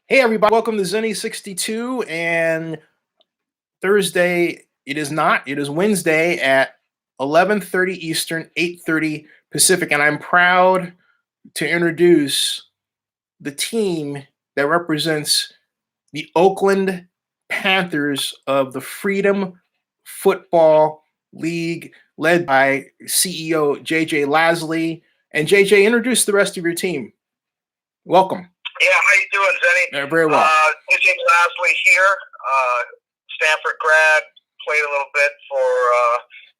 Hey everybody, welcome to Zenny62 and Thursday. It is not, it is Wednesday at 11:30 Eastern, 8:30 Pacific, and I'm proud to introduce the team that represents the Oakland Panthers of the Freedom Football League, led by CEO JJ Lasley. And JJ, introduce the rest of your team. Welcome. Yeah, how you doing, Zenny? Very well. JJ Lasley here. Stanford grad, played a little bit for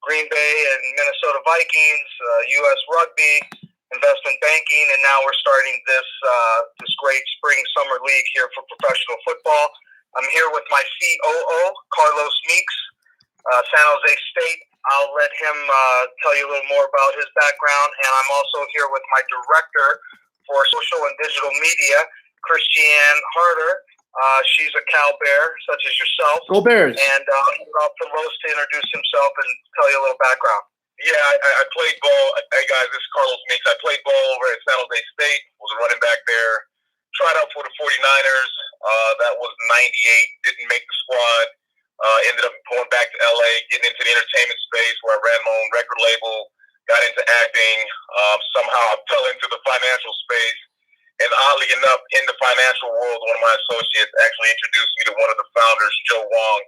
Green Bay and Minnesota Vikings, U.S. Rugby, investment banking, and now we're starting this great spring-summer league here for professional football. I'm here with my COO, Carlos Meeks, San Jose State. I'll let him tell you a little more about his background, and I'm also here with my director for social and digital media, Christianne. She's a Cal Bear, such as yourself. Go Bears. And off to Los to introduce himself and tell you a little background. Yeah, I played ball. Hey, guys, this is Carlos Meeks. I played ball over at San Jose State, was a running back there. Tried out for the 49ers. That was 98. Didn't make the squad. Ended up going back to L.A., getting into the entertainment space where I ran my own record label, got into acting. Somehow I fell into the financial space. And oddly enough, in the financial world, one of my associates actually introduced me to one of the founders, Joe Wong,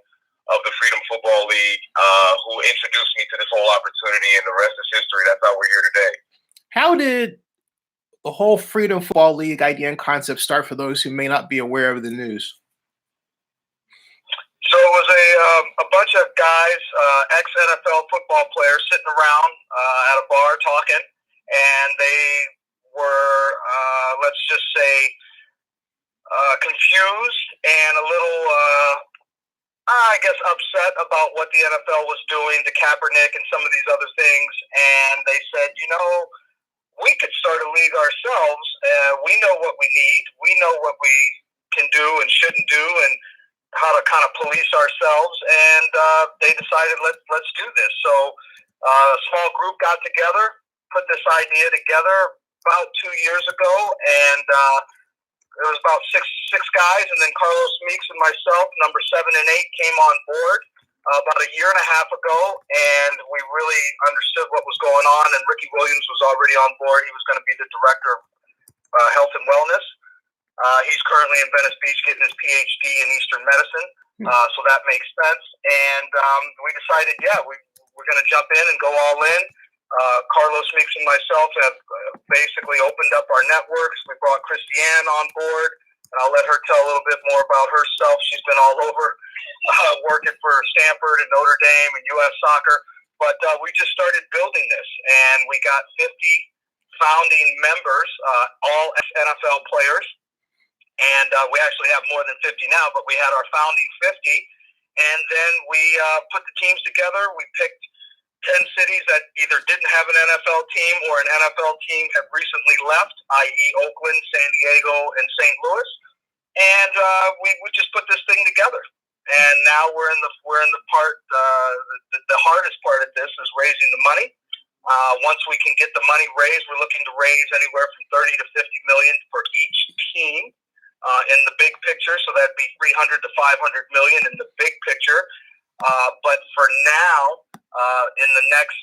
of the Freedom Football League, who introduced me to this whole opportunity, and the rest is history. That's how we're here today. How did the whole Freedom Football League idea and concept start for those who may not be aware of the news? So it was a bunch of guys, ex-NFL football players, sitting around at a bar talking, and they were, let's just say, confused and a little, I guess, upset about what the NFL was doing to Kaepernick and some of these other things. And they said, we could start a league ourselves. We know what we need. We know what we can do and shouldn't do, and how to kind of police ourselves. And they decided, let's do this. So a small group got together, put this idea together about 2 years ago, and it was about six guys, and then Carlos Meeks and myself, number 7 and 8, came on board about a year and a half ago, and we really understood what was going on, and Ricky Williams was already on board. He was going to be the director of health and wellness. He's currently in Venice Beach getting his PhD in Eastern medicine, so that makes sense. And we decided, we're going to jump in and go all in. Carlos Meeks and myself have basically opened up our networks. We brought Christianne on board, and I'll let her tell a little bit more about herself. She's been all over, working for Stanford and Notre Dame and U.S. Soccer. But we just started building this, and we got 50 founding members, all ex-NFL players. And we actually have more than 50 now, but we had our founding 50. And then we put the teams together. We picked 10 cities that either didn't have an NFL team or an NFL team had recently left, i.e. Oakland, San Diego, and St. Louis. And we just put this thing together. And now we're in the part, the hardest part of this is raising the money. Once we can get the money raised, we're looking to raise anywhere from 30 to 50 million for each team in the big picture. So that'd be 300 to 500 million in the big picture. But for now, in the next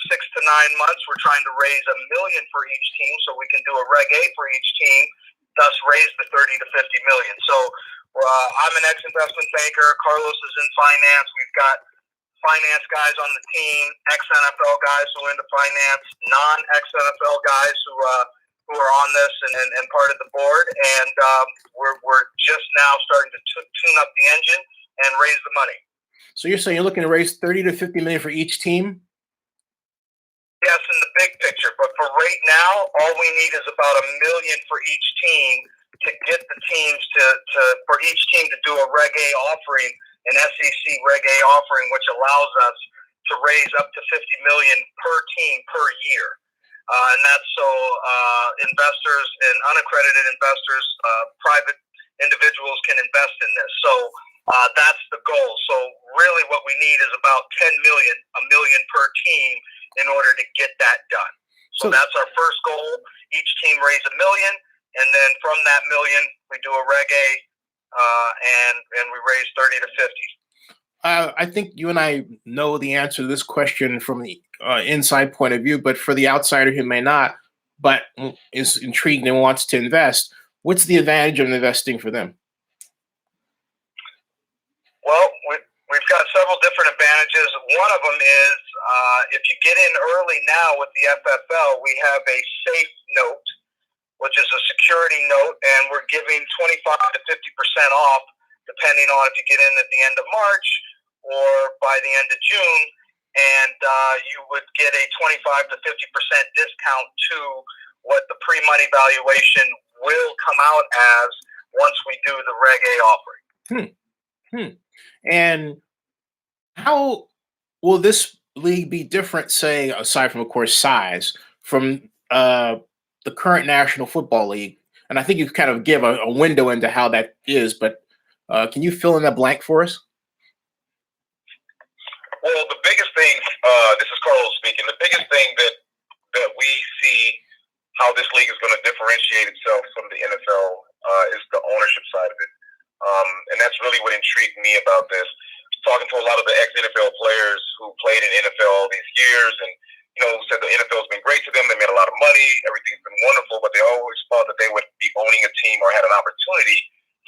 6 to 9 months, we're trying to raise $1 million for each team, so we can do a Reg A for each team, thus raise the 30 to 50 million. So I'm an ex-investment banker. Carlos is in finance. We've got finance guys on the team, ex-NFL guys who are into finance, non-ex-NFL guys who are on this and part of the board. And we're just now starting to tune up the engine and raise the money. So you're saying you're looking to raise 30 to 50 million for each team? Yes, in the big picture. But for right now, all we need is about $1 million for each team to get the teams for each team to do a Reg A offering, an SEC Reg A offering, which allows us to raise up to $50 million per team per year. And that's so investors and unaccredited investors, private individuals can invest in this. So that's the goal. So really what we need is about $10 million, $1 million per team in order to get that done. So that's our first goal. Each team raise $1 million, and then from that $1 million, We do a reggae, and we raise 30 to 50. I think you and I know the answer to this question from the inside point of view, but for the outsider who may not, but is intrigued and wants to invest, what's the advantage of investing for them? Well, we've got several different advantages. One of them is if you get in early now with the FFL, we have a safe note, which is a security note, and we're giving 25 to 50% off, depending on if you get in at the end of March or by the end of June, and you would get a 25 to 50% discount to what the pre-money valuation will come out as once we do the reggae offering. And how will this league be different, say, aside from, of course, size, from the current National Football League? And I think you kind of give a window into how that is, but can you fill in that blank for us? Well, the biggest thing, this is Carlos speaking, the biggest thing that we see how this league is going to differentiate itself from the NFL is the ownership side of it. And that's really what intrigued me about this. Talking to a lot of the ex-NFL players who played in NFL all these years and, said the NFL's been great to them. They made a lot of money. Everything's been wonderful, but they always thought that they would be owning a team or had an opportunity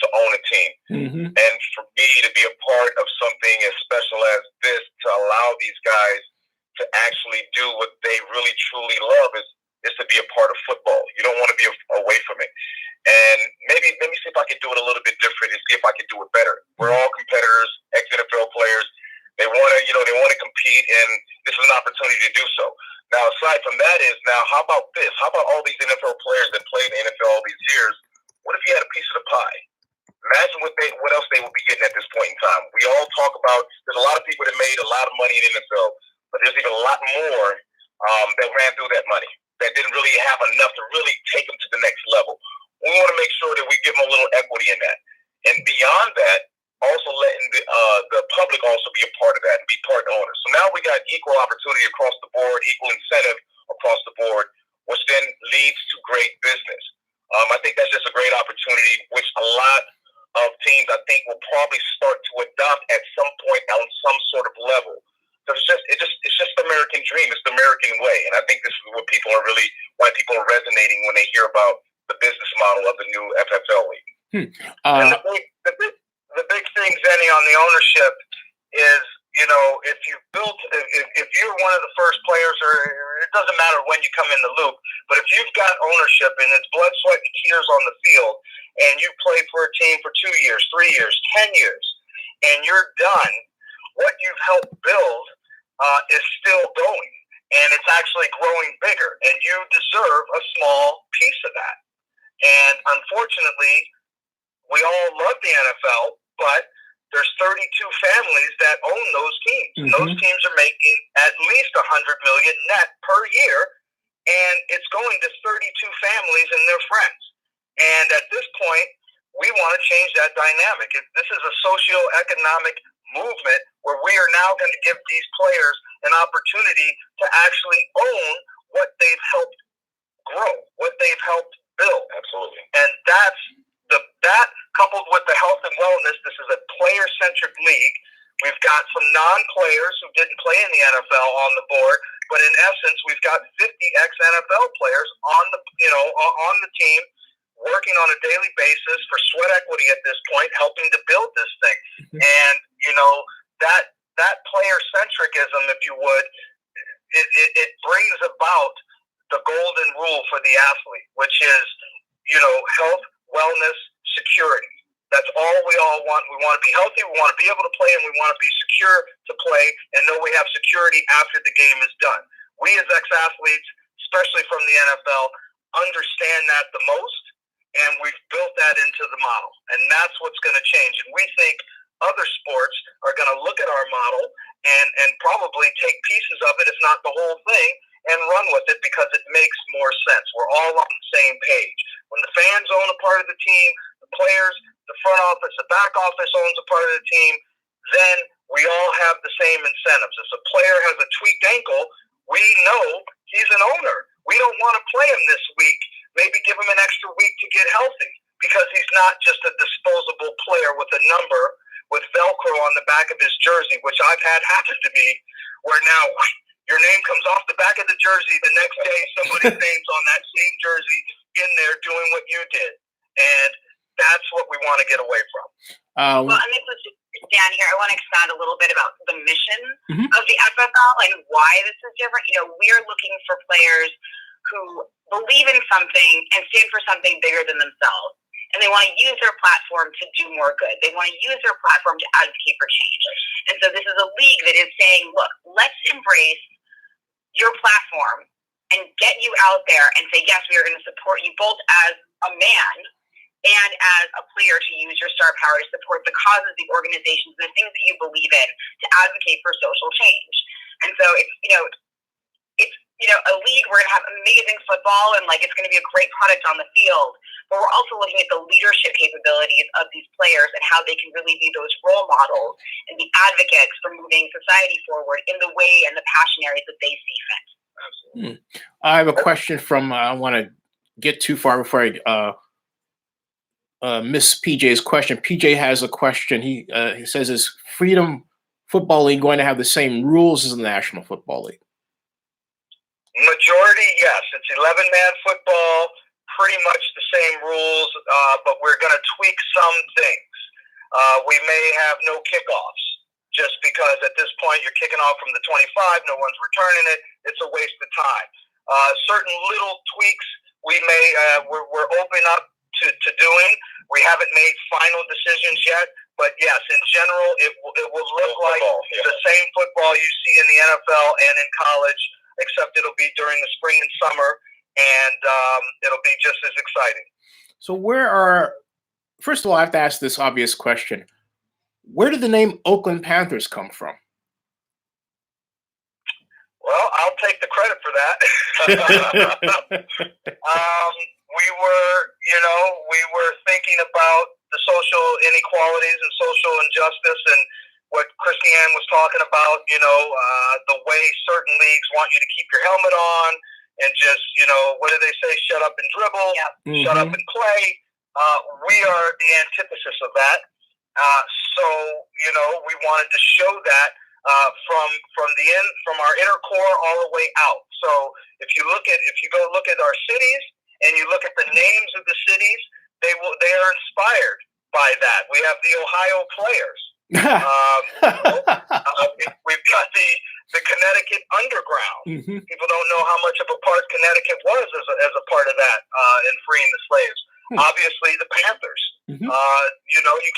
to own a team. Mm-hmm. And for me to be a part of something as special as this, to allow these guys to actually do what they really truly love is to be a part of football. You don't want to be away from it. And maybe let me see if I can do it a little bit different and see if I can do it better. We're all competitors, ex-NFL players. They want to compete, and this is an opportunity to do so. Now, aside from that how about this? How about all these NFL players that played in the NFL all these years? What if you had a piece of the pie? Imagine what else they would be getting at this point in time. We all talk about, there's a lot of people that made a lot of money in the NFL, but there's even a lot more that ran through that money that didn't really have enough to really take them to the next level. We want to make sure that we give them a little equity in that. And beyond that, also letting the public also be a part of that and be part owners. So now we got equal opportunity across the board, equal incentive across the board, which then leads to great business. I think that's just a great opportunity, which a lot of teams, I think, will probably start to adopt at some point on some sort of level. So it's just the American dream. It's the American way. And I think this is what why people are resonating when they hear about the business model of the new FFL league. And the big thing, Zenny, on the ownership is, if you're one of the first players, or it doesn't matter when you come in the loop, but if you've got ownership and it's blood, sweat, and tears on the field, and you played for a team for 2 years, 3 years, 10 years, and you're done, what you've helped build is still going, and it's actually growing bigger, and you deserve a small piece of that. And unfortunately, we all love the NFL, but there's 32 families that own those teams. Mm-hmm. And those teams are making at least $100 million net per year, and it's going to 32 families and their friends. And at this point, we want to change that dynamic. This is a socio-economic movement where we are now going to give these players an opportunity to actually own what they've helped grow, what they've helped build. Absolutely. And that coupled with the health and wellness, this is a player-centric league. We've got some non-players who didn't play in the NFL on the board, but in essence, we've got 50 ex-NFL players on the team, working on a daily basis for sweat equity at this point, helping to build this thing. Mm-hmm. And that player-centricism, if you would, it brings about the golden rule for the athlete, which is health, wellness, security. That's all we all want. We want to be healthy, we want to be able to play, and we want to be secure to play and know we have security after the game is done. We as ex-athletes, especially from the NFL, understand that the most, and we've built that into the model. And that's what's going to change. And we think other sports are going to look at our model and probably take pieces of it, if not the whole thing, and run with it because it makes more sense. We're all on the same page. When the fans own a part of the team, the players, the front office, the back office owns a part of the team, then we all have the same incentives. If a player has a tweaked ankle, we know he's an owner. We don't want to play him this week. Maybe give him an extra week to get healthy because he's not just a disposable player with a number with Velcro on the back of his jersey, which I've had happen to me, where now your name comes off the back of the jersey. The next day, somebody's name's on that same jersey in there doing what you did. And that's what we want to get away from. Well, and this is Dan here. I want to expand a little bit about the mission of the FFL and why this is different. You know, we're looking for players who believe in something and stand for something bigger than themselves. And they want to use their platform to do more good. They want to use their platform to advocate for change. And so this is a league that is saying, look, let's embrace your platform and get you out there and say, yes, we are going to support you both as a man and as a player to use your star power to support the causes, the organizations, and the things that you believe in to advocate for social change. And so it's a league where we're going to have amazing football and it's going to be a great product on the field, but we're also looking at the leadership capabilities of these players and how they can really be those role models and be advocates for moving society forward in the way and the passion areas that they see fit. Absolutely. I have a question from, I want to get too far before I miss PJ's question. PJ has a question. He says, is Freedom Football League going to have the same rules as the National Football League? Majority, yes. It's 11-man football, pretty much the same rules, but we're going to tweak some things. We may have no kickoffs, just because at this point you're kicking off from the 25, no one's returning it. It's a waste of time. Certain little tweaks we're open up to doing. We haven't made final decisions yet, but yes, in general, it will look like the same football you see in the NFL and in college, except it'll be during the spring and summer, and it'll be just as exciting. So first of all, I have to ask this obvious question. Where did the name Oakland Panthers come from? Well, I'll take the credit for that. We were thinking about the social inequalities and social injustice and what Christianne was talking about, the way certain leagues want you to keep your helmet on and just, what do they say? Shut up and dribble, shut up and play. We are the antithesis of that. So we wanted to show that from our inner core all the way out. So if you go look at our cities and you look at the names of the cities, they are inspired by that. We have the Ohio Players. We've got the Connecticut Underground. People don't know how much of a part Connecticut was as a part of that in freeing the slaves. Obviously, the Panthers. You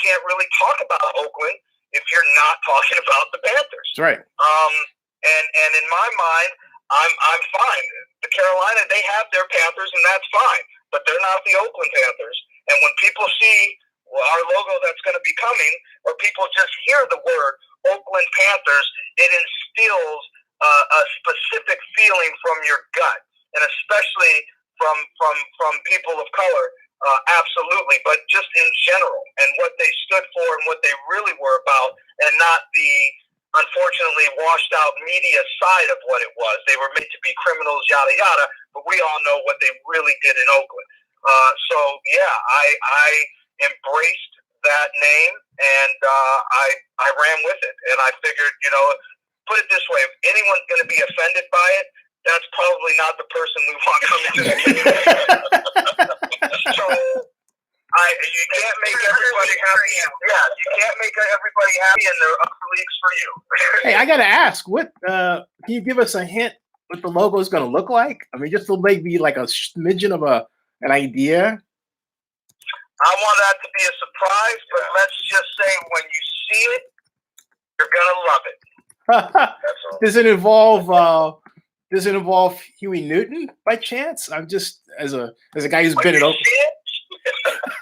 can't really talk about Oakland if you're not talking about the Panthers. That's right. And in my mind, I'm fine. The Carolina, they have their Panthers, and that's fine. But they're not the Oakland Panthers. And when people see our logo that's going to be coming, or people just hear the word Oakland Panthers, it instills a specific feeling from your gut, and especially from people of color. Absolutely, but just in general, and what they stood for and what they really were about, and not the unfortunately washed out media side of what it was. They were made to be criminals, yada yada, but we all know what they really did in Oakland. So yeah, I embraced that name, and I ran with it, and I figured, put it this way: if anyone's going to be offended by it, that's probably not the person we want coming to the game. So you can't make everybody happy. Yeah, you can't make everybody happy, and there are other leagues for you. Hey, I got to ask, what can you give us a hint what the logo is going to look like? I mean, just to maybe like a smidgen of an idea. I want that to be a surprise, but let's just say when you see it, you're gonna love it. Does it involve Huey Newton by chance? I'm just as a guy who's been in Oakland.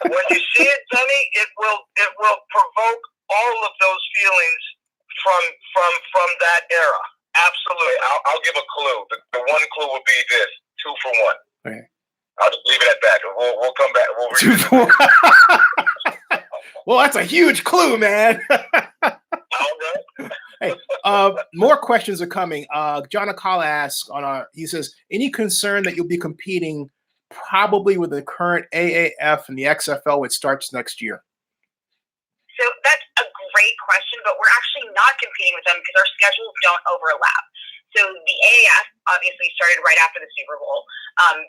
When you see it, Sonny, it will provoke all of those feelings from that era. Absolutely. I'll give a clue. The one clue would be this: 2 for 1. Okay. I'll just leave it at that. We'll come back. We'll revisit that. Well, that's a huge clue, man. Hey, more questions are coming. John Akala asks he says, any concern that you'll be competing probably with the current AAF and the XFL, which starts next year? So that's a great question, but we're actually not competing with them because our schedules don't overlap. So the AAF obviously started right after the Super Bowl.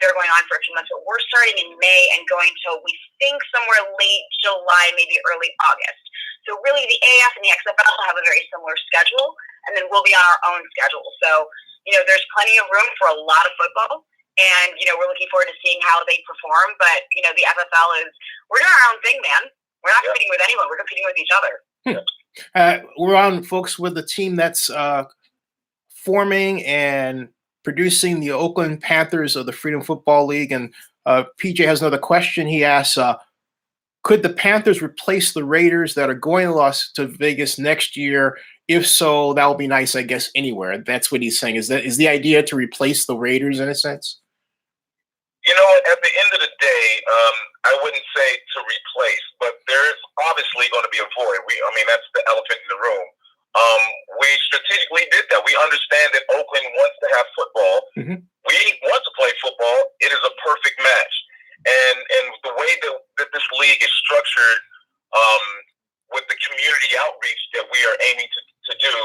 They're going on for a few months, but we're starting in May and going till we think somewhere late July, maybe early August. So really the AAF and the XFL have a very similar schedule, and then we'll be on our own schedule. So, there's plenty of room for a lot of football, and, we're looking forward to seeing how they perform. But, the FFL we're doing our own thing, man. We're not competing with anyone. We're competing with each other. We're on, folks, with the team that's forming and producing the Oakland Panthers of the Freedom Football League. And PJ has another question. He asks, could the Panthers replace the Raiders that are going to Vegas next year? If so, that would be nice, I guess, anywhere. That's what he's saying. Is the idea to replace the Raiders in a sense? At the end of the day, I wouldn't say to replace, but there's obviously going to be a void. That's the elephant in the room. We strategically did that. We understand that Oakland wants to have football. Mm-hmm. We want to play football. It is a perfect match. And the way that this league is structured, with the community outreach that we are aiming to do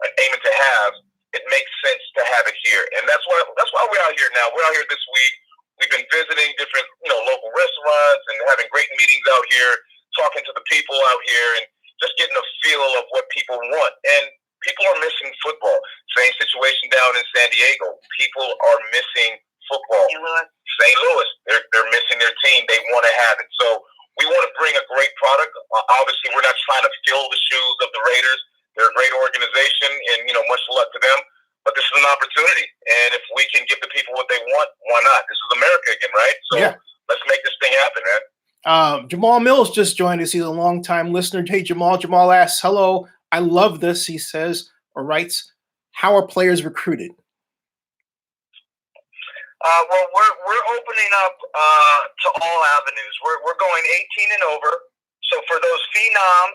and aiming to have, it makes sense to have it here. And that's why we're out here now. We're out here this week. We've been visiting different, local restaurants and having great meetings out here, talking to the people out here, and just getting a feel of what people want. And people are missing football. Same situation down in San Diego. People are missing football. St. Louis, they're missing their team. They want to have it. So we want to bring a great product. Obviously, we're not trying to fill the shoes of the Raiders. They're a great organization, and, much luck to them. But this is an opportunity. And if we can give the people what they want, why not? This is America again, right? So let's make this thing happen, man. Jamal Mills just joined us. He's a longtime listener. Hey, Jamal. Jamal asks, hello, I love this, he says, or writes, how are players recruited? Well, we're opening up to all avenues. We're going 18 and over. So for those phenom,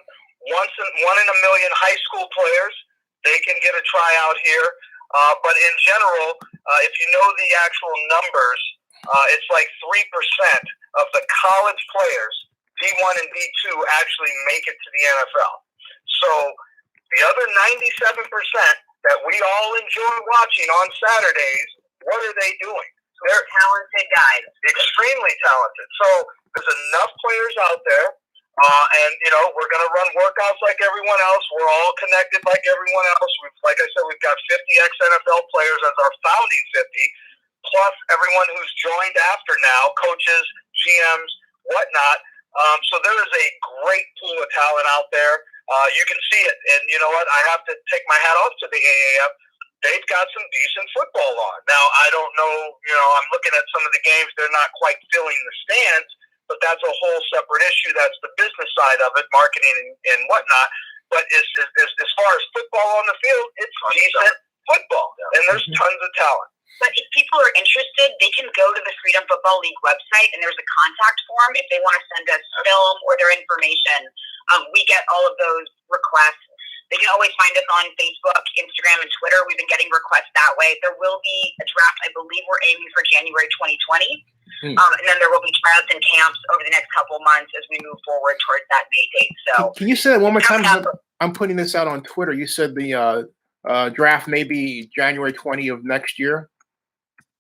one in a million high school players, they can get a tryout here. But in general, if you know the actual numbers, it's like 3% of the college players, D1 and D2, actually make it to the NFL. So the other 97% that we all enjoy watching on Saturdays, what are they doing? They're talented guys. Extremely talented. So there's enough players out there. And, we're going to run workouts like everyone else. We're all connected like everyone else. Like I said, we've got 50 ex-NFL players as our founding 50, plus everyone who's joined after now, coaches, GMs, whatnot. So there is a great pool of talent out there. You can see it. And you know what? I have to take my hat off to the AAF. They've got some decent football on. Now, I don't know, I'm looking at some of the games. They're not quite filling the stands, but that's a whole separate issue. That's the business side of it, marketing and whatnot. But as far as football on the field, it's decent football, and there's tons of talent. But if people are interested, they can go to the Freedom Football League website, and there's a contact form if they want to send us film or their information. We get all of those requests. They can always find us on Facebook, Instagram, and Twitter. We've been getting requests that way. There will be a draft. I believe we're aiming for January 2020. And then there will be tryouts and camps over the next couple months as we move forward towards that May date. So, can you say that one more time? I'm putting this out on Twitter. You said the draft may be January 20 of next year?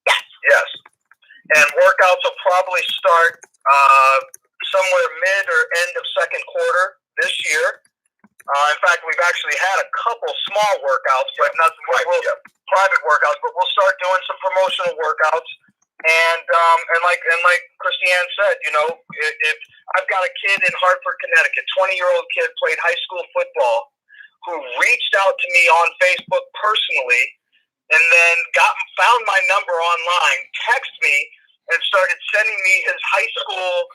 Yes. And workouts will probably start somewhere mid or end of second quarter this year. In fact, we've actually had a couple small workouts, but nothing private workouts. But we'll start doing some promotional workouts. And like Christianne said, if I've got a kid in Hartford, Connecticut, 20-year-old kid, played high school football, who reached out to me on Facebook personally, and then found my number online, texted me, and started sending me his high school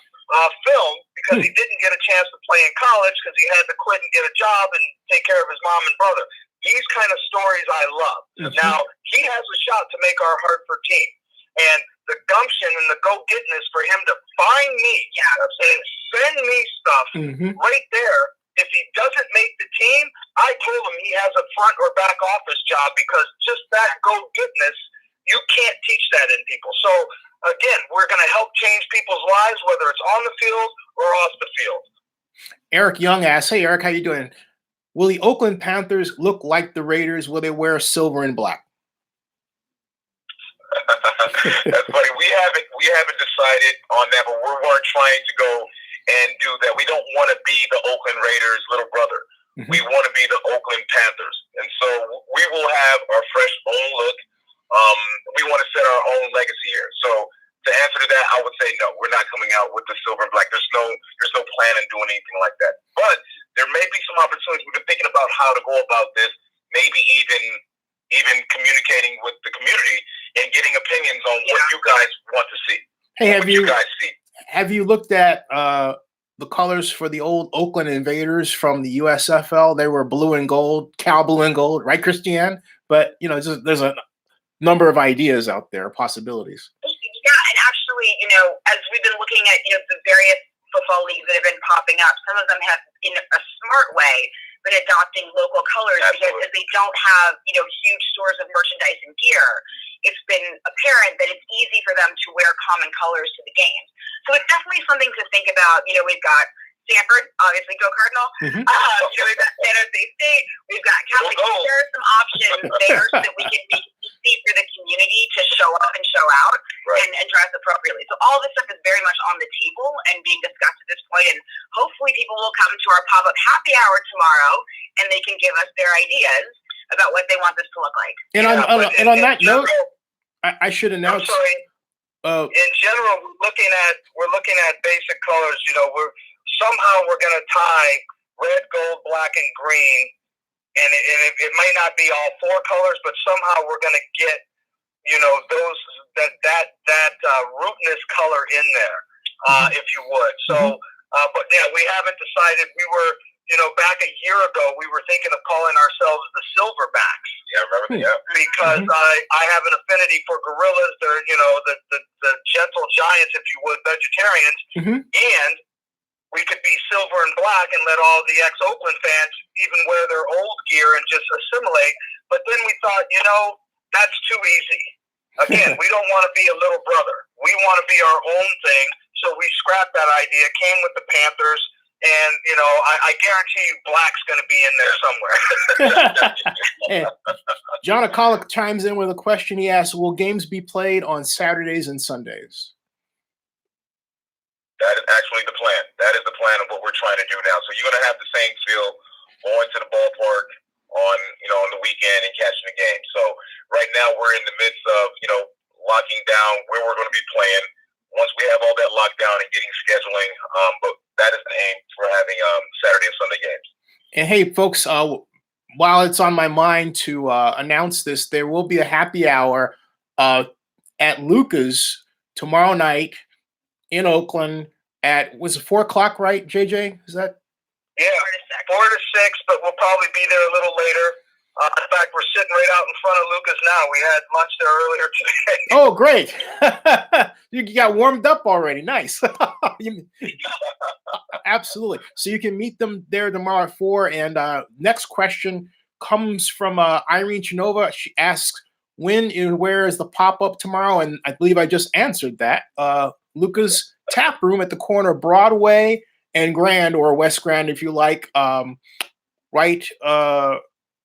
film because he didn't get a chance to play in college because he had to quit and get a job and take care of his mom and brother. These kind of stories I love. Now, he has a shot to make our Hartford team. And the gumption and the go-getness for him to find me and send me stuff right there. If he doesn't make the team, I told him he has a front or back office job because just that go-getness, you can't teach that in people. So again, we're going to help change people's lives, whether it's on the field or off the field. Eric Young asks, hey, Eric, how you doing? Will the Oakland Panthers look like the Raiders? Will they wear silver and black? That's funny. We haven't decided on that, but we're trying to go and do that. We don't want to be the Oakland Raiders' little brother. Mm-hmm. We want to be the Oakland Panthers, and so we will have our fresh own look. We want to set our own legacy here. So to answer to that, I would say no. We're not coming out with the silver and black. There's no plan in doing anything like that. But there may be some opportunities. We've been thinking about how to go about this. Maybe even communicating with the community and getting opinions on what you guys want to see. Hey, have you looked at the colors for the old Oakland Invaders from the USFL? They were blue and gold, cow blue and gold, right, Christianne? But there's a number of ideas out there, possibilities. Yeah, and actually, as we've been looking at the various football leagues that have been popping up, some of them have, in a smart way, been adopting local colors. Absolutely. Because they don't have huge stores of merchandise and gear. It's been apparent that it's easy for them to wear common colors to the games. So it's definitely something to think about. We've got Stanford, obviously, go Cardinal. Mm-hmm. We've got San Jose State. We've got Catholic. There are some options there so that we can make it easy for the community to show up and show out, right, and dress appropriately. So all this stuff is very much on the table and being discussed at this point. And hopefully people will come to our pop-up happy hour tomorrow and they can give us their ideas about what they want this to look like. And on that note, I should announce. In general, we're looking at basic colors. We're going to tie red, gold, black, and green, and it may not be all four colors, but somehow we're going to get those that rootness color in there, if you would. So, but yeah, we haven't decided. We were. Back a year ago, we were thinking of calling ourselves the Silverbacks. Yeah, remember that? Yeah. Because I have an affinity for gorillas. They're, the gentle giants, if you would, vegetarians. Mm-hmm. And we could be silver and black and let all the ex-Oakland fans even wear their old gear and just assimilate. But then we thought, that's too easy. Again, we don't want to be a little brother. We want to be our own thing. So we scrapped that idea, came with the Panthers. And, I guarantee you black's going to be in there somewhere. Yeah. John Akalik chimes in with a question. He asks, will games be played on Saturdays and Sundays? That is actually the plan. That is the plan of what we're trying to do now. So you're going to have the same feel going to the ballpark on the weekend and catching the game. So right now we're in the midst of, locking down where we're going to be playing once we have all that locked down and getting scheduling. But that is the aim for having Saturday and Sunday games. And hey, folks, while it's on my mind to announce this, there will be a happy hour at Luka's tomorrow night in Oakland at, was it 4 o'clock, right, JJ? Is that? Yeah, 4 to 6, but we'll probably be there a little later. In fact, we're sitting right out in front of Luka's now. We had lunch there earlier today. Oh, great. You got warmed up already. Nice. Absolutely. So you can meet them there tomorrow at 4. And next question comes from Irene Chinova. She asks, when and where is the pop-up tomorrow? And I believe I just answered that. Luka's Taproom at the corner of Broadway and Grand, or West Grand if you like, right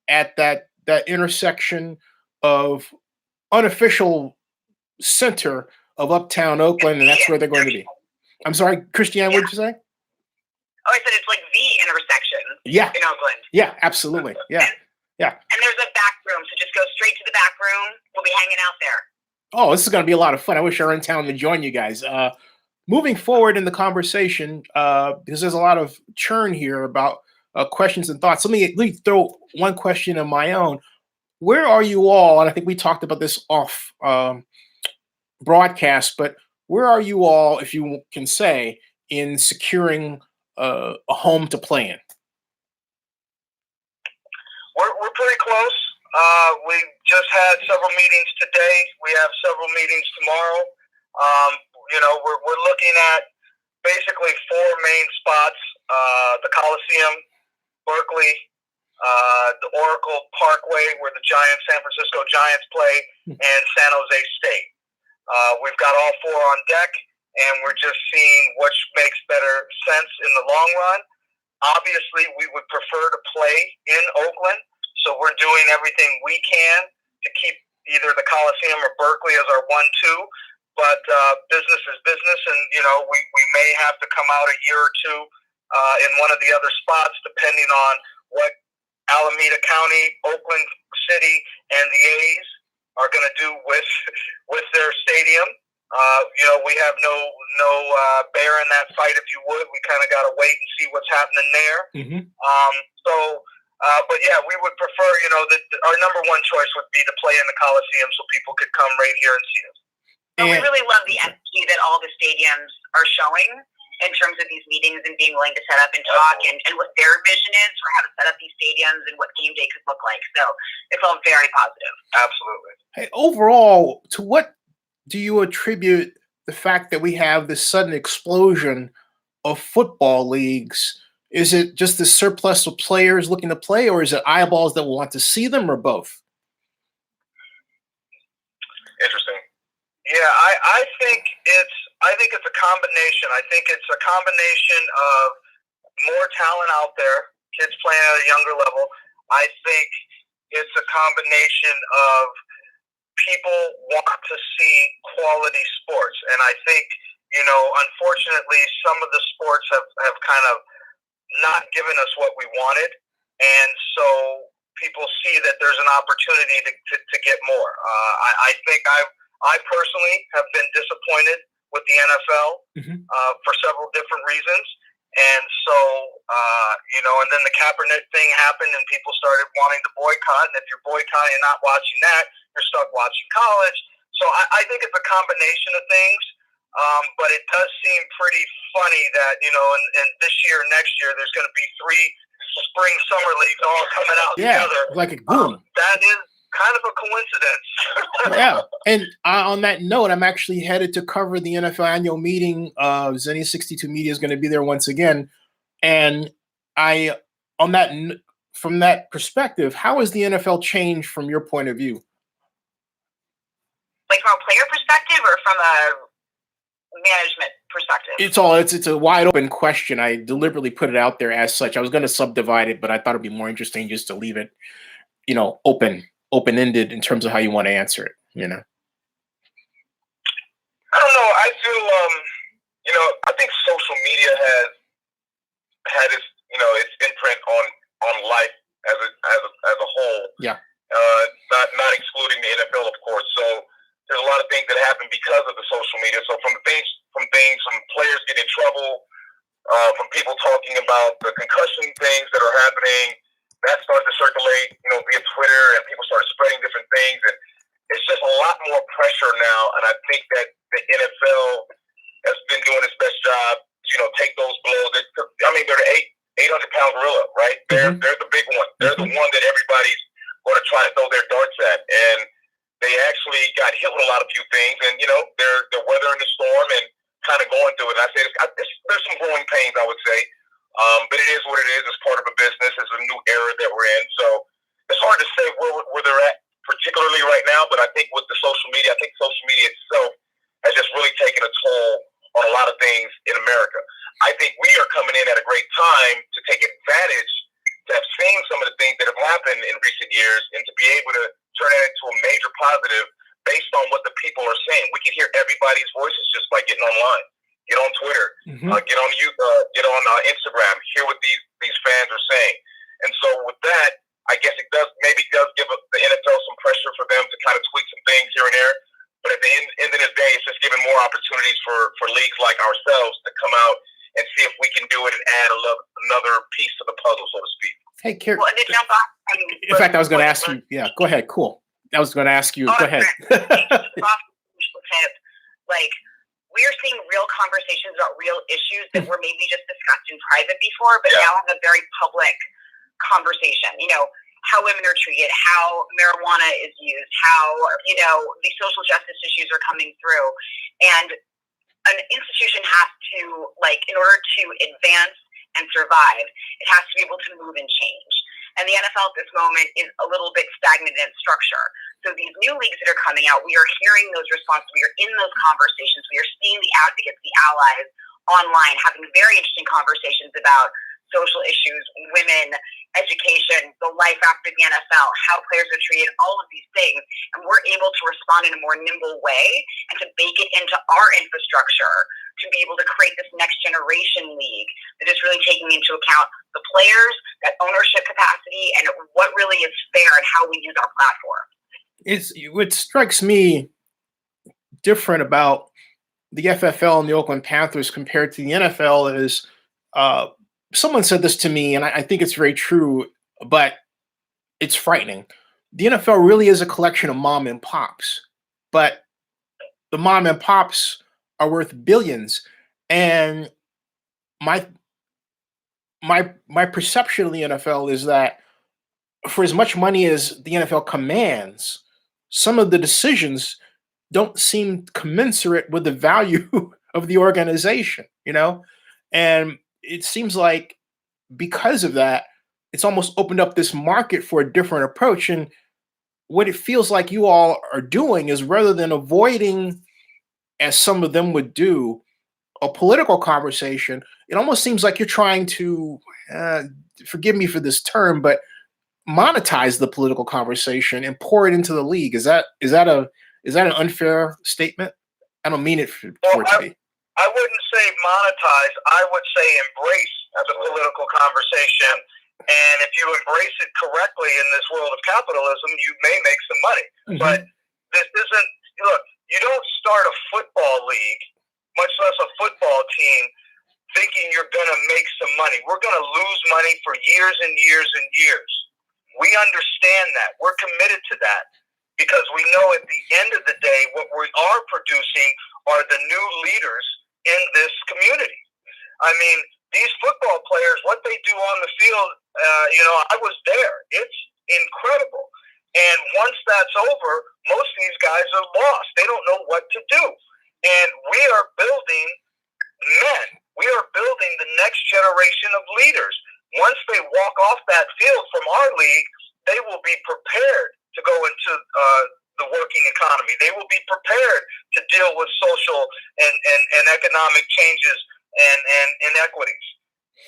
at that intersection of unofficial center of Uptown Oakland, and that's where they're going to be. I'm sorry, Christianne, what did you say? Oh, I said it's like the intersection. Yeah. In Oakland. Yeah, absolutely. Yeah. Yeah. And there's a back room, so just go straight to the back room. We'll be hanging out there. Oh, this is going to be a lot of fun. I wish I were in town to join you guys. Moving forward in the conversation, because there's a lot of churn here about questions and thoughts. Let me throw one question of my own. Where are you all, and I think we talked about this off broadcast, but where are you all, if you can say, in securing a home to play in? We're pretty close. We just had several meetings today. We have several meetings tomorrow. We're looking at basically 4 main spots: the Coliseum, Berkeley, the Oracle Parkway, where the San Francisco Giants play, and San Jose State. We've got all four on deck, and we're just seeing which makes better sense in the long run. Obviously, we would prefer to play in Oakland, so we're doing everything we can to keep either the Coliseum or Berkeley as our 1-2. But business is business, and we may have to come out a year or two in one of the other spots, depending on what Alameda County, Oakland City, and the A's are going to do with their stadium. We have no bear in that fight, if you would. We kind of got to wait and see what's happening there. Mm-hmm. But yeah, we would prefer, that our number one choice would be to play in the Coliseum so people could come right here and see us. But we really love the energy that all the stadiums are showing in terms of these meetings and being willing to set up and talk and what their vision is for how to set up these stadiums and what game day could look like. So it's all very positive. Absolutely. Hey, overall, to what do you attribute the fact that we have this sudden explosion of football leagues? Is it just the surplus of players looking to play, or is it eyeballs that want to see them, or both? Interesting. Yeah, I think it's a combination. I think it's a combination of more talent out there, kids playing at a younger level. I think it's a combination of people want to see quality sports, and I think unfortunately, some of the sports have kind of not given us what we wanted, and so people see that there's an opportunity to get more. I think I personally have been disappointed with the NFL for several different reasons. And so, and then the Kaepernick thing happened and people started wanting to boycott. And if you're boycotting and not watching that, you're stuck watching college. So I think it's a combination of things. But it does seem pretty funny that, in this year, next year, there's going to be 3 spring summer leagues all coming out together. Like a boom. That is kind of a coincidence. Yeah. And on that note, I'm actually headed to cover the NFL annual meeting. Zenny 62 Media is going to be there once again. And from that perspective, how has the NFL changed from your point of view? Like from a player perspective or from a management perspective? It's a wide open question. I deliberately put it out there as such. I was going to subdivide it, but I thought it'd be more interesting just to leave it, open-ended in terms of how you want to answer it, I don't know. I feel, I think social media has had its imprint on life as a whole. Yeah. Not excluding the NFL, of course. So there's a lot of things that happen because of the social media. So from players getting in trouble, from people talking about the concussion things that are happening, that started to circulate, via Twitter, and people started spreading different things, and it's just a lot more pressure now. And I think that the NFL has been doing its best job to, take those blows. They're the 800-pound gorilla, right? They're the big one. They're the one that everybody's going to try to throw their darts at, and they actually got hit with a lot of few things, and they're weathering the storm and kind of going through it. And I say there's some growing pains, I would say. But it is what it is. It's part of a business. It's a new era that we're in. So it's hard to say where they're at particularly right now. But I think with the social media, I think social media itself has just really taken a toll on a lot of things in America. I think we are coming in at a great time to take advantage, to have seen some of the things that have happened in recent years, and to be able to turn it into a major positive based on what the people are saying. We can hear everybody's voices just by getting online. Get on Twitter, get on Instagram, hear what these fans are saying. And so with that, I guess it does give the NFL some pressure for them to kind of tweak some things here and there. But at the end of the day, it's just giving more opportunities for leagues like ourselves to come out and see if we can do it and add another piece to the puzzle, so to speak. Hey, Karen. Well, In fact, I was going to ask you. Yeah, go ahead. Cool. I was going to ask you. Go ahead. We're seeing real conversations about real issues that were maybe just discussed in private before, but now have a very public conversation. How women are treated, how marijuana is used, how, the social justice issues are coming through. And an institution has to, in order to advance and survive, it has to be able to move and change. And the NFL at this moment is a little bit stagnant in its structure. So these new leagues that are coming out, we are hearing those responses. We are in those conversations. We are seeing the advocates, the allies online having very interesting conversations about social issues, women, education, the life after the NFL, how players are treated, all of these things. And we're able to respond in a more nimble way and to bake it into our infrastructure to be able to create this next generation league that is really taking into account the players, that ownership capacity, and what really is fair and how we use our platform. What strikes me different about the FFL and the Oakland Panthers compared to the NFL is someone said this to me, and I think it's very true, but it's frightening. The NFL really is a collection of mom and pops, but the mom and pops are worth billions. And my perception of the NFL is that for as much money as the NFL commands, some of the decisions don't seem commensurate with the value of the organization, And it seems like because of that, it's almost opened up this market for a different approach. And what it feels like you all are doing is, rather than avoiding, as some of them would do, a political conversation, it almost seems like you're trying to, forgive me for this term, but monetize the political conversation and pour it into the league. Is that an unfair statement? I don't mean it for it to be. I wouldn't say monetize. I would say embrace the political conversation. And if you embrace it correctly in this world of capitalism, you may make some money. Mm-hmm. But this isn't, look, you don't start a football league, much less a football team, thinking you're going to make some money. We're going to lose money for years and years and years. We understand that. We're committed to that because we know at the end of the day, what we are producing are the new leaders in this community. I mean, these football players, what they do on the field, I was there. It's incredible. And once that's over, most of these guys are lost. They don't know what to do. And we are building men. We are building the next generation of leaders. Once they walk off that field from our league, they will be prepared to go into the working economy. They will be prepared to deal with social and economic changes and inequities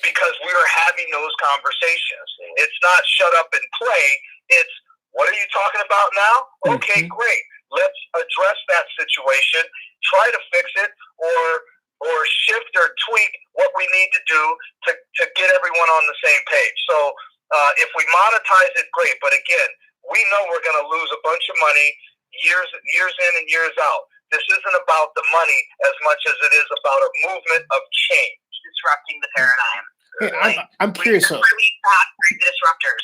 because we are having those conversations. It's not shut up and play. It's, what are you talking about now? Okay, great. Let's address that situation, try to fix it, or shift or tweak what we need to do to get everyone on the same page. So if we monetize it, great. But again, we know we're going to lose a bunch of money years in and years out. This isn't about the money as much as it is about a movement of change. Disrupting the paradigm. Hey, I'm curious. We're the disruptors.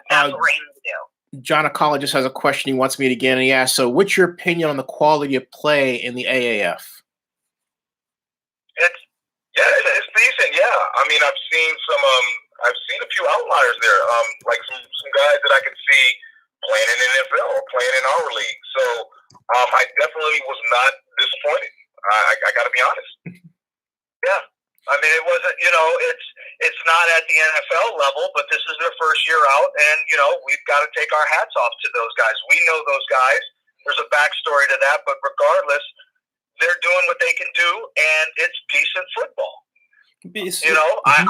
That's what we're aiming to do. John Acala just has a question he wants me to get, and he asks, so what's your opinion on the quality of play in the AAF? It's decent, yeah. I mean, I've seen a few outliers there, like some guys that I could see playing in the NFL or playing in our league. So I definitely was not disappointed. I got to be honest. Yeah. I mean, it wasn't, it's not at the NFL level, but this is their first year out, and, we've got to take our hats off to those guys. We know those guys. There's a backstory to that, but regardless, they're doing what they can do, and it's decent football. I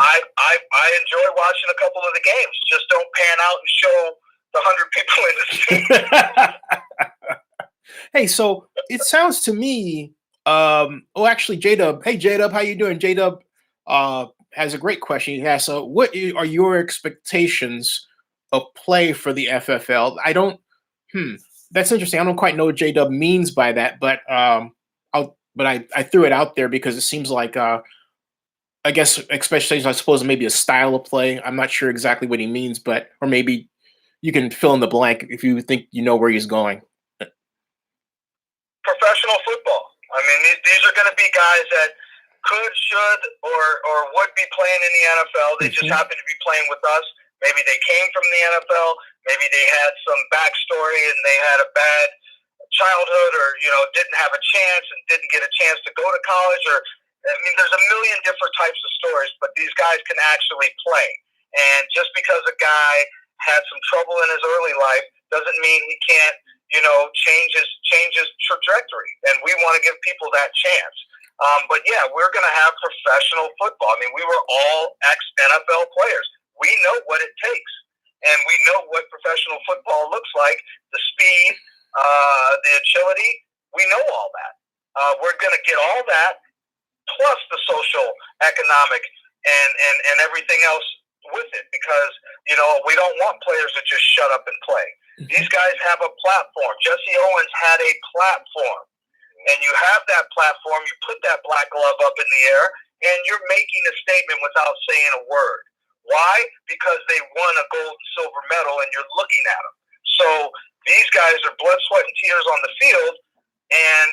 enjoy watching a couple of the games. Just don't pan out and show the 100 people in the stadium. Hey, so it sounds to me, actually, J-Dub. Hey, J-Dub, how you doing? J-Dub has a great question. He asks, so what are your expectations of play for the FFL? That's interesting. I don't quite know what J-Dub means by that, but I threw it out there because it seems like, I guess expectations, I suppose, maybe a style of play. I'm not sure exactly what he means, or maybe you can fill in the blank if you think you know where he's going. Professional football. I mean, these are going to be guys that could, should, or would be playing in the NFL. They just happen to be playing with us. Maybe they came from the NFL. Maybe they had some backstory and they had a bad childhood, or didn't have a chance and didn't get a chance to go to college. There's a million different types of stories, but these guys can actually play. And just because a guy had some trouble in his early life doesn't mean he can't changes trajectory, and we want to give people that chance. But yeah, we're going to have professional football. I mean, we were all ex-NFL players. We know what it takes, and we know what professional football looks like. The speed, the agility, we know all that. We're going to get all that, plus the social, economic, and everything else with it, because we don't want players to just shut up and play. These guys have a platform. Jesse Owens had a platform, and you have that platform. You put that black glove up in the air, and you're making a statement without saying a word. Why? Because they won a gold and silver medal, and you're looking at them. So these guys are blood, sweat, and tears on the field, and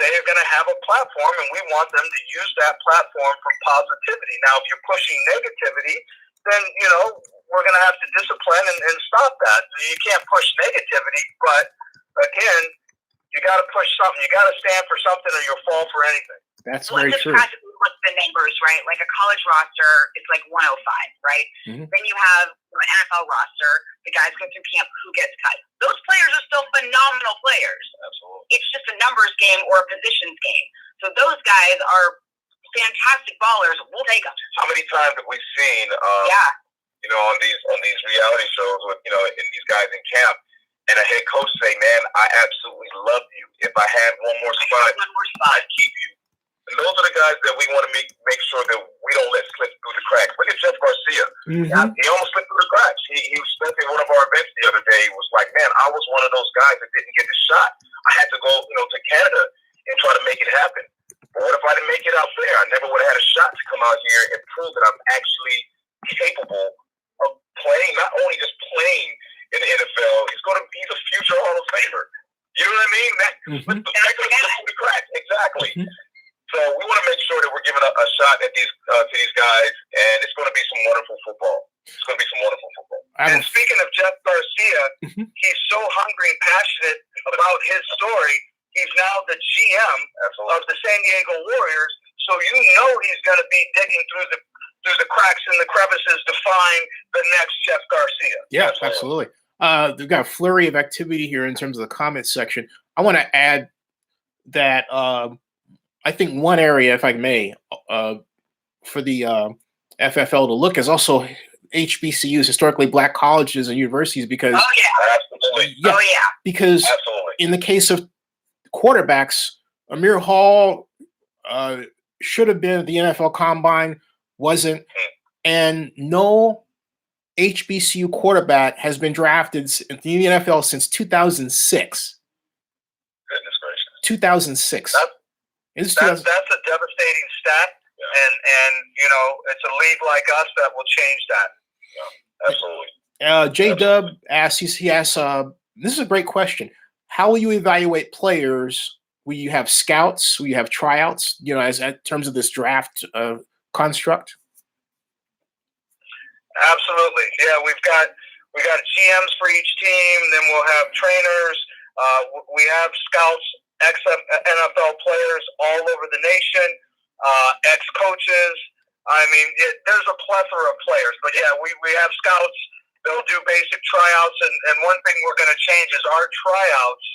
they're going to have a platform, and we want them to use that platform for positivity. Now, if you're pushing negativity, then we're going to have to discipline and stop that. You can't push negativity, but again, you got to push something. You got to stand for something, or you'll fall for anything. That's very true. Practically look at the numbers, right? Like a college roster, it's like 105, right? Mm-hmm. Then you have an NFL roster. The guys go through camp. Who gets cut? Those players are still phenomenal players. Absolutely. It's just a numbers game or a positions game. So those guys are fantastic ballers. We'll take them. How many times have we seen, on these reality shows with, and these guys in camp, and a head coach say, "Man, I absolutely love you. If I had one more spot, I'd keep you." And those are the guys that we want to make sure that we don't let slip through the cracks. Look at Jeff Garcia. Mm-hmm. He almost slipped through the cracks. He was at one of our events the other day. He was like, "Man, I was one of those guys that didn't get the shot. I had to go, to Canada and try to make it happen. But what if I didn't make it out there? I never would have had a shot to come out here and prove that I'm actually capable of playing, not only just playing in the NFL. He's a future Hall of Famer. You know what I mean? Let's slip through the cracks. Exactly." Mm-hmm. So we want to make sure that we're giving a shot at these to these guys, and it's going to be some wonderful football. It's going to be some wonderful football. And speaking of Jeff Garcia, he's so hungry and passionate about his story. He's now the GM of the San Diego Warriors, so he's going to be digging through the cracks and the crevices to find the next Jeff Garcia. Yeah, absolutely. We've got a flurry of activity here in terms of the comments section. I want to add that I think one area, if I may, for the FFL to look is also HBCUs, historically black colleges and universities, because because in the case of quarterbacks, Amir Hall should have been at the NFL Combine, wasn't, and no HBCU quarterback has been drafted in the NFL since 2006. Goodness gracious. 2006. That's a devastating stat, and it's a league like us that will change that. Absolutely. J-Dub asks, he asks, this is a great question. How will you evaluate players? Will you have scouts? Will you have tryouts, as in terms of this draft construct? Absolutely. Yeah, we got GMs for each team, then we'll have trainers. We have scouts, ex-NFL players all over the nation, ex-coaches. I mean, there's a plethora of players. But yeah, we have scouts. They'll do basic tryouts, and one thing we're going to change is our tryouts.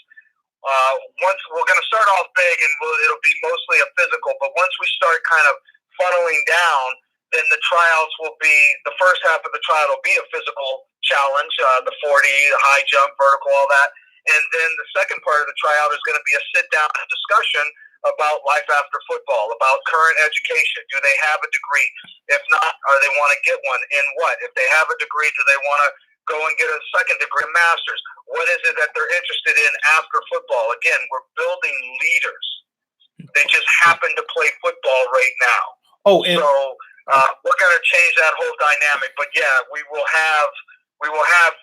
Once we're going to start off big, and it'll be mostly a physical. But once we start kind of funneling down, then the tryouts will be, the first half of the tryout will be a physical challenge, the 40, the high jump, vertical, all that. And then the second part of the tryout is going to be a sit-down discussion about life after football, about current education. Do they have a degree? If not, or they want to get one, in what? If they have a degree, do they want to go and get a second degree, a master's? What is it that they're interested in after football? Again, we're building leaders. They just happen to play football right now. We're going to change that whole dynamic. But yeah, we will have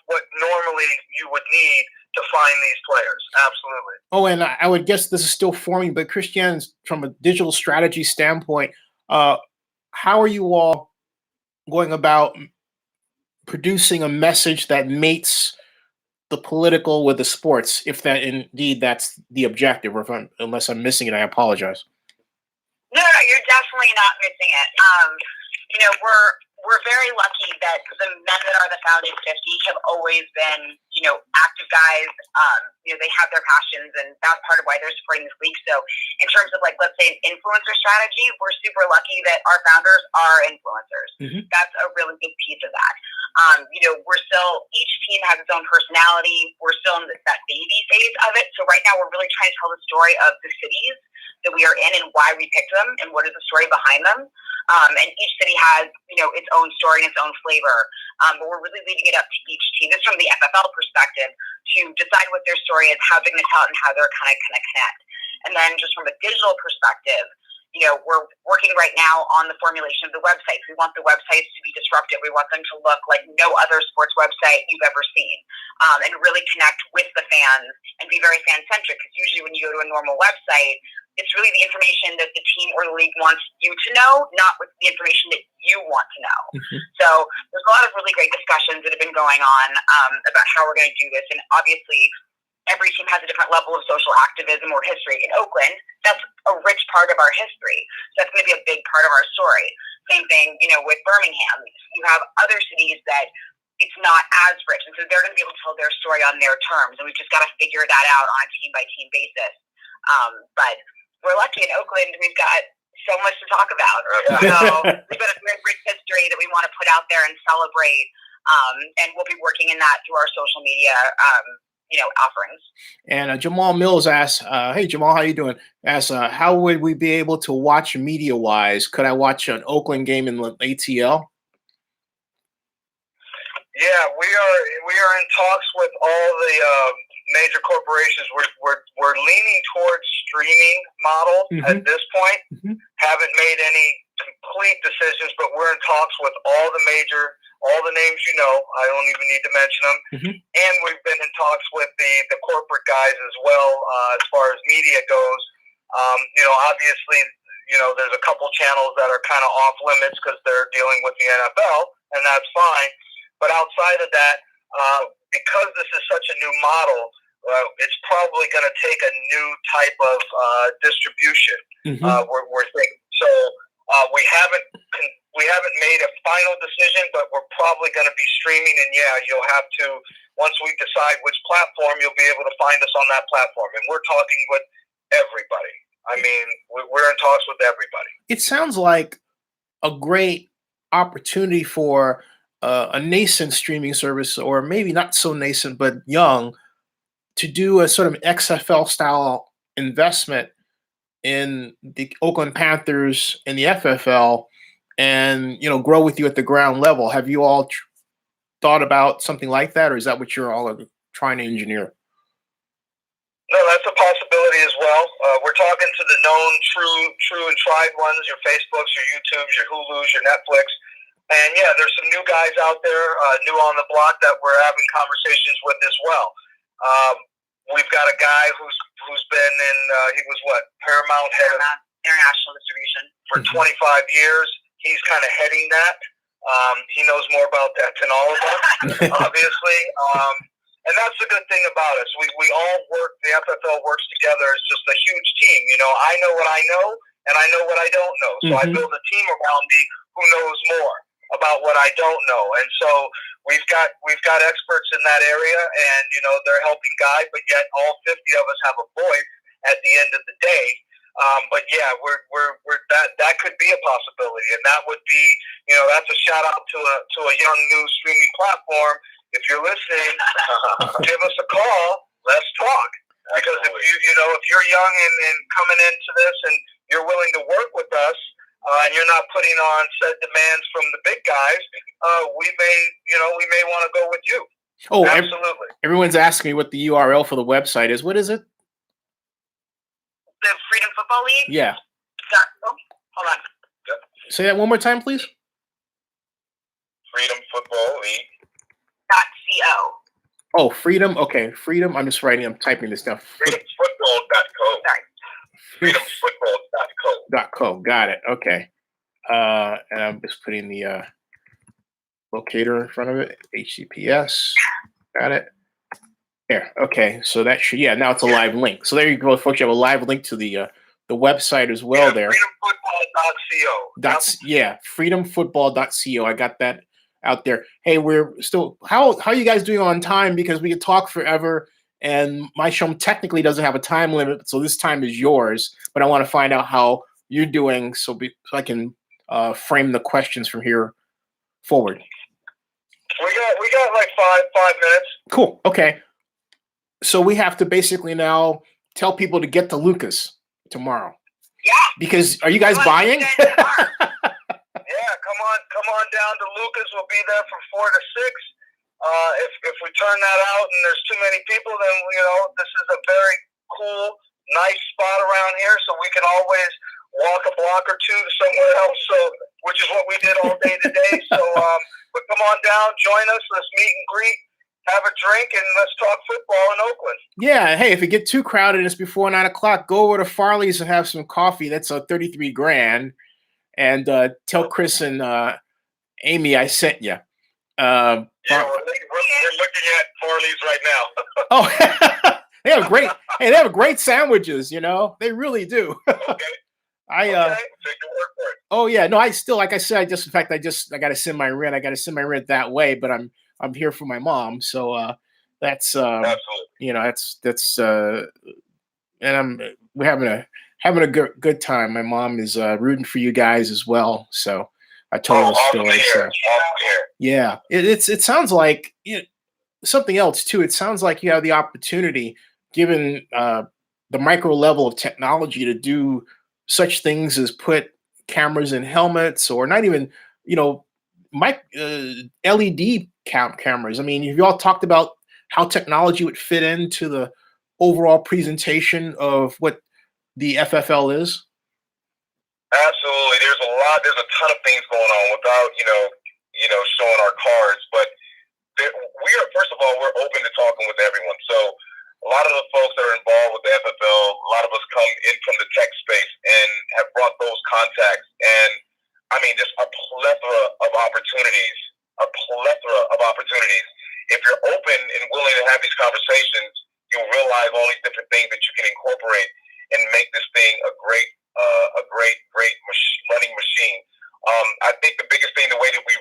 what normally you would need to find these players. Absolutely. Oh, and I would guess this is still forming, but Christianne, from a digital strategy standpoint, how are you all going about producing a message that mates the political with the sports, if that indeed that's the objective, or unless I'm missing it, I apologize. No, you're definitely not missing it. we're very lucky that the men that are the founding 50 have always been, active guys. They have their passions, and that's part of why they're supporting this league. So in terms of, let's say, an influencer strategy, we're super lucky that our founders are influencers. Mm-hmm. That's a really big piece of that. We're still, each team has its own personality. We're still in that baby phase of it. So right now we're really trying to tell the story of the cities that we are in and why we picked them and what is the story behind them. And each city has, its own story and its own flavor. But we're really leaving it up to each team. This is from the FFL perspective to decide what their story is, how they're going to tell it, and how they're kind of going to connect. And then just from a digital perspective, we're working right now on the formulation of the websites. We want the websites to be disruptive. We want them to look like no other sports website you've ever seen, and really connect with the fans and be very fan-centric. Because usually when you go to a normal website, it's really the information that the team or the league wants you to know, not with the information that you want to know. Mm-hmm. So there's a lot of really great discussions that have been going on about how we're going to do this. And obviously, every team has a different level of social activism or history. In Oakland, that's a rich part of our history. So that's going to be a big part of our story. Same thing, with Birmingham. You have other cities that it's not as rich. And so they're going to be able to tell their story on their terms. And we've just got to figure that out on a team-by-team basis. But we're lucky in Oakland. We've got so much to talk about. So we've got a very rich history that we want to put out there and celebrate. And we'll be working in that through our social media offerings. And Jamal Mills asks, hey, Jamal, how you doing? Asks, how would we be able to watch media-wise? Could I watch an Oakland game in the ATL? Yeah, we are in talks with all the major corporations. We're leaning towards streaming model at this point. Mm-hmm. Haven't made any complete decisions, but we're in talks with all the names I don't even need to mention them. Mm-hmm. And we've been in talks with the corporate guys as well as far as media goes. Obviously, there's a couple channels that are kind of off limits because they're dealing with the NFL, and that's fine. But outside of that, because this is such a new model, it's probably going to take a new type of distribution. Mm-hmm. We're thinking. So we haven't made a final decision, but we're probably going to be streaming. And you'll have to, once we decide which platform, you'll be able to find us on that platform. And we're talking with everybody. I mean, we're in talks with everybody. It sounds like a great opportunity for a nascent streaming service, or maybe not so nascent but young, to do a sort of XFL style investment in the Oakland Panthers and the FFL, and grow with you at the ground level. Have you all thought about something like that, or is that what you're all trying to engineer? No, that's a possibility as well. We're talking to the known, true and tried ones: your Facebooks, your YouTubes, your Hulus, your Netflix. And there's some new guys out there, new on the block, that we're having conversations with as well. We've got a guy who's been in, he was Paramount International Distribution for 25 years. He's kind of heading that. He knows more about that than all of us, obviously. And that's the good thing about us. We all work, the FFL works together as just a huge team. I know what I know, and I know what I don't know. So I build a team around me who knows more about what I don't know. And so we've got experts in that area, and they're helping guide, but yet all 50 of us have a voice at the end of the day. But we're that could be a possibility, and that would be, that's a shout out to a young new streaming platform. If you're listening, give us a call. Let's talk. Because if you're young and coming into this, and you're willing to work with us, and you're not putting on set demands from the big guys, we may want to go with you. Oh, absolutely. Everyone's asking me what the URL for the website is. What is it? The Freedom Football League? Yeah. Hold on. Say that one more time, please. Freedom Football League. .co. Oh, Freedom. Okay, Freedom. I'm typing this down. Freedomfootball.co. Sorry. Freedomfootball.co. Got it. Okay. And I'm just putting the locator in front of it. HTTPS. Got it. There. Okay. So that should, now it's a live link. So there you go, folks. You have a live link to the the website as well there. Freedomfootball.co. Yeah, freedomfootball.co. I got that out there. Hey, we're still how are you guys doing on time? Because we could talk forever, and my show technically doesn't have a time limit, so this time is yours. But I want to find out how you're doing, so I can frame the questions from here forward. We got like five minutes. Cool. Okay. So we have to basically now tell people to get to Luka's tomorrow. Yeah. Because are you guys buying? Yeah, come on down to Luka's. We'll be there from 4 to 6. If we turn that out and there's too many people, then this is a very cool, nice spot around here, so we can always walk a block or two to somewhere else. So, which is what we did all day today. So, but come on down, join us. Let's meet and greet, have a drink, and let's talk football in Oakland. Yeah. Hey, if it get too crowded and it's before 9 o'clock, go over to Farleys and have some coffee. That's $33,000. And tell Chris and Amy I sent you. Yeah, we're looking at Farleys right now. Oh, they have great sandwiches. They really do. Okay. Take your word for it. Oh yeah, no, I still, like I said, I got to send my rent. I got to send my rent that way, but I'm here for my mom, so that's absolutely. That's and we're having a good time. My mom is rooting for you guys as well, so I told her the story. So yeah, it sounds like something else too. It sounds like you have the opportunity, given the micro level of technology, to do such things as put cameras in helmets, or not even LED cameras. I mean, have you all talked about how technology would fit into the overall presentation of what the FFL is? Absolutely. There's a ton of things going on without, showing our cards. But first of all, we're open to talking with everyone. So a lot of the folks that are involved with the FFL, a lot of us come in from the tech space and have brought those contacts. And I mean, just a plethora of opportunities. If you're open and willing to have these conversations, you'll realize all these different things that you can incorporate and make this thing a great running machine. I think the biggest thing, the way that we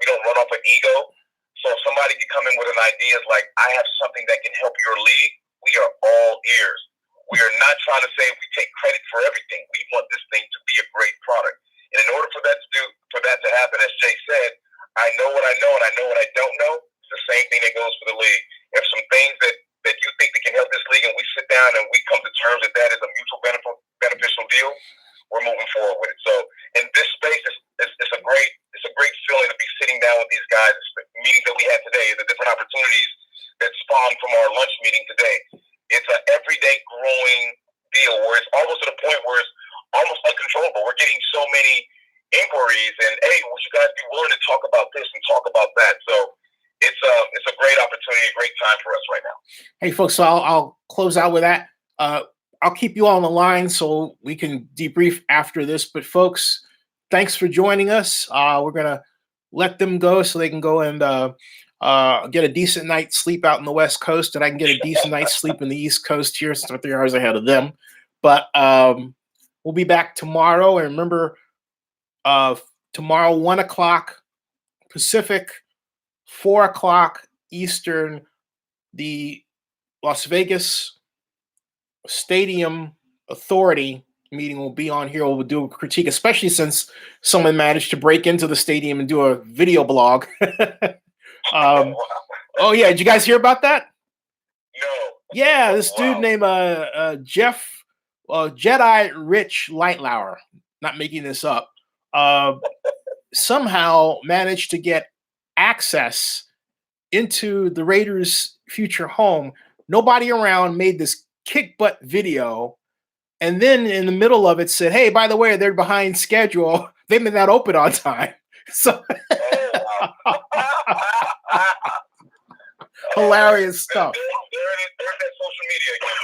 don't run off an ego. So if somebody can come in with an idea like, I have something that can help your league, we are all ears. We are not trying to say we take credit for everything. We want this thing to be a great product. And in order for that to happen, as Jay said, I know what I know and I know what I don't know. It's the same thing that goes for the league. If some things that you think that can help this league, and we sit down and we come to terms that is a mutual beneficial deal, we're moving forward with it. So in this space, it's a great feeling to be sitting down with these guys. The meetings that we had today, the different opportunities that spawned from our lunch meeting today. It's an everyday growing deal where it's almost to the point where it's almost uncontrollable. We're getting so many inquiries and, hey, would you guys be willing to talk about this and talk about that? So it's a great opportunity, a great time for us right now. Hey, folks, so I'll close out with that. I'll keep you all on the line so we can debrief after this. But, folks, thanks for joining us. We're going to let them go so they can go and get a decent night's sleep out in the West Coast, and I can get a decent night's sleep in the East Coast here since we're 3 hours ahead of them. But we'll be back tomorrow. And remember, tomorrow, 1 o'clock Pacific, 4 o'clock Eastern, the Las Vegas Stadium Authority meeting will be on here. We'll do a critique, especially since someone managed to break into the stadium and do a video blog. Oh yeah, did you guys hear about that? No. Yeah, this dude named Jeff Jedi Rich Lightlauer, not making this up, somehow managed to get access into the Raiders' future home. Nobody around, made this kick butt video, and then in the middle of it said, hey, by the way, they're behind schedule. They may not open on time. So hilarious stuff.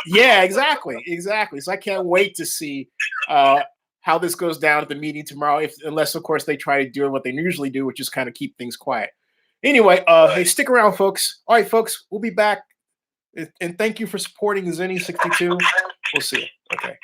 Yeah, exactly. So I can't wait to see how this goes down at the meeting tomorrow, unless of course they try to do what they usually do, which is kind of keep things quiet. Anyway, hey, stick around, folks. All right, folks, we'll be back. And thank you for supporting Zenny 62. We'll see you. Okay.